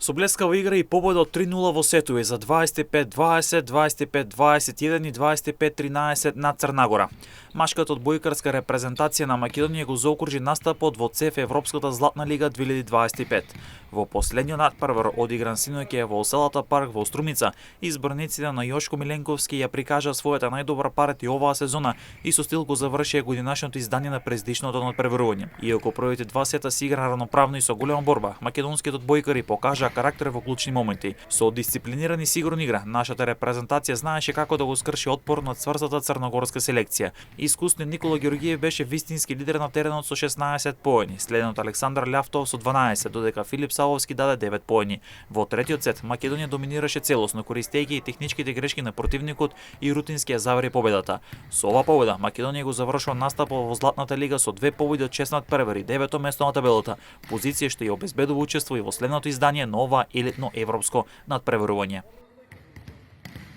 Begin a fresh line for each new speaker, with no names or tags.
Со блескава игра и победа од 3-0 во сетови за 25-20, 25-21 и 25-13 на Црнагора. Машката одбојкарска репрезентација на Македонија го заокружи настапот во ЦЕФ Европската златна лига 2025. Во последниот надпревар одигран синоќа во Селата парк во Струмица, избраниците на Јошко Миленковски ја прикажа својата најдобра партија оваа сезона и со стил го завршија годинашното издание на прездишното надпреварување. Иако првите два сета се игра равноправно и со голема борба, македонските одбојкари покажаа карактер во клучни моменти. Со дисциплиниран и сигурна игра, нашата репрезентација знаеше како да го скрши отпор над цврстата црногорска селекција. Искусниот Никола Ѓоргиев беше вистински лидер на теренот со 16 поени, следен од Александар Љавтов со 12, додека Филип Савовски даде 9 поени. Во третиот сет Македонија доминираше целосно, користејќи и техничките грешки на противникот и рутински ја завари победата. Со оваа победа Македонија го завршува настапот во Златната лига со 2 победи од 6 надпревари, 9-то место на табелата, позиција што ја обезбедува учество и во следното издание на ова елитно европско надпреварување.